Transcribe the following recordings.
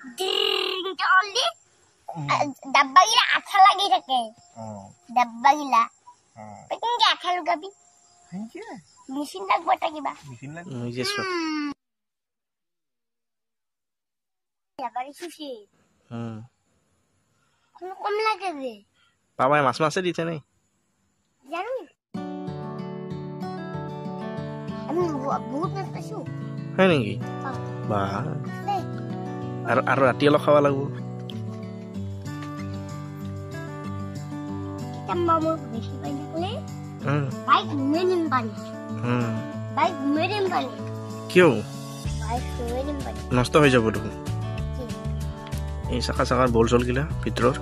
Only Dabagila Athalagi. Dabagila. Picking Athalugabi. Machine like what I give up. Yes, sir. Very sushi. Come like a Papa, I must say it. Honey, bah, Aratio Hawalago. Mama, bike winning bunny. Bike winning bunny. Kyo, Bike winning bunny. Nosto Hijabudu. Is a Kasaka Bolsol Gila, Petror.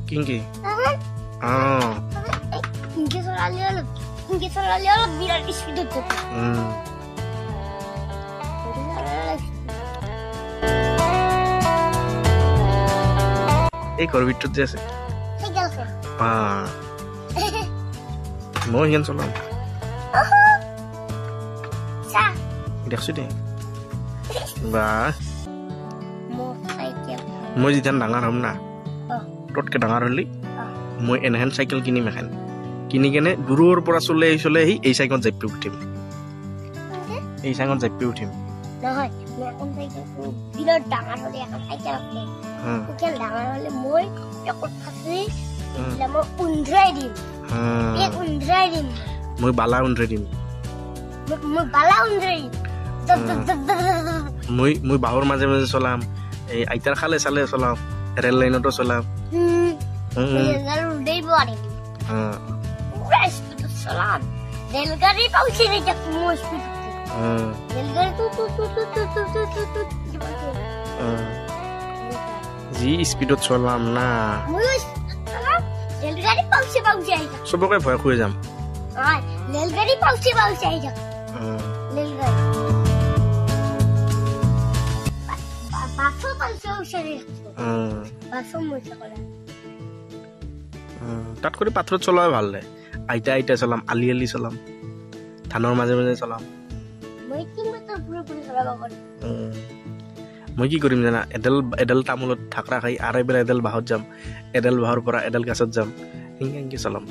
Kinky. Hey, Corvette to this. More hands along. Yesterday. Bah, Mojitan Dangaramna. Tot ke dangar holi moi enhance cycle kini mekan kini gene durur pora sole hi ei cycle jaipi uthim ei cycle jaipi uthim নহয় মই এখন cycle বিলৰ ডাঙৰ হলে এখন cycle আছে okay ডাঙৰ হলে মই একত ফাসি লম উন্দ্ৰাই দিম এক উন্দ্ৰাই দিম মই বালা উন্দ্ৰাই দিম মই বালা উন্দ্ৰাই মই বাহৰ মাঝে মাঝে চলাম এই আইতাৰ খালে চালে চলাম ৰেল লাইনতো চলাম Real Rest to salam. They'll get it out here just more speed. They'll get to speed of salam na. They'll get it possible. So, book for a quiz. They'll get it possible. তাত কৰি পাথৰত চলাই ভাল দে আইতা আইতা চলাম আলি আলি চলাম ধানৰ মাজে মাজে চলাম মই কি কৰিম জানা এডাল তামোলত ঠাকৰা খাই আৰু এবাৰ এডাল বাহত যাম এডাল বাহৰ পৰা এডাল গাছত যাম ইংকে চলাম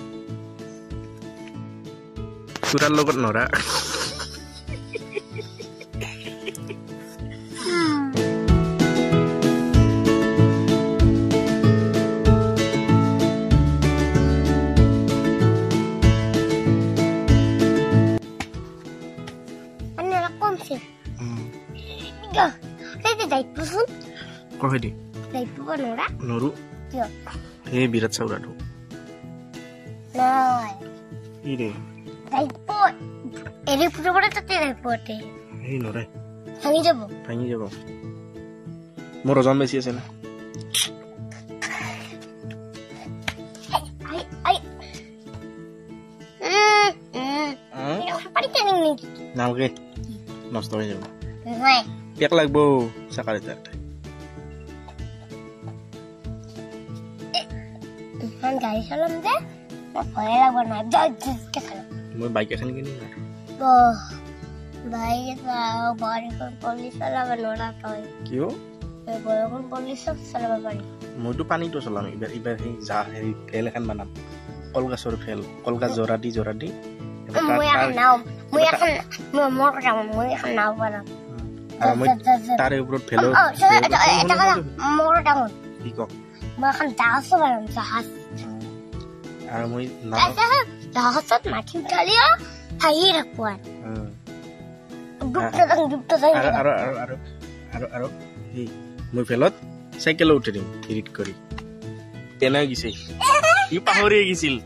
চুৰাৰ লগত নৰা Kau di? Daipu kan Nora? Noru? Iya. Hei birat saudara. Nah. Ini. Daipu. Ini punya mana tadi daipu teh? Hei Nora. Pangi jabo. Pangi jabo. Mau rozam besi aja na? Ay. Ini apa paling ini? Nalge. Nosto aja. Hai. Piak lag bo sakali tarte. Han guys salam deh. Apa ya warna jajah kesalam. Mau baik kan gini nggak? Oh, baik lah. Bari kan polis salam Nora toy. Kyo? Bari kan polis salam bari. Mau tu pani tu salam ibar hei zahir fail kan manam. Kolga sur fail, kolga zoradi. Mau yang nau, mau yang nau barang. Tare urut fail. Oh, itu kan mau orang. Iko. Makan jahas barang jahas. Moi jahas makin kali ya, hai rakuan. Duk datang. Aro. Hei, moi failot cycle uterim, irit kori. Tena gisi. I pahore gisil.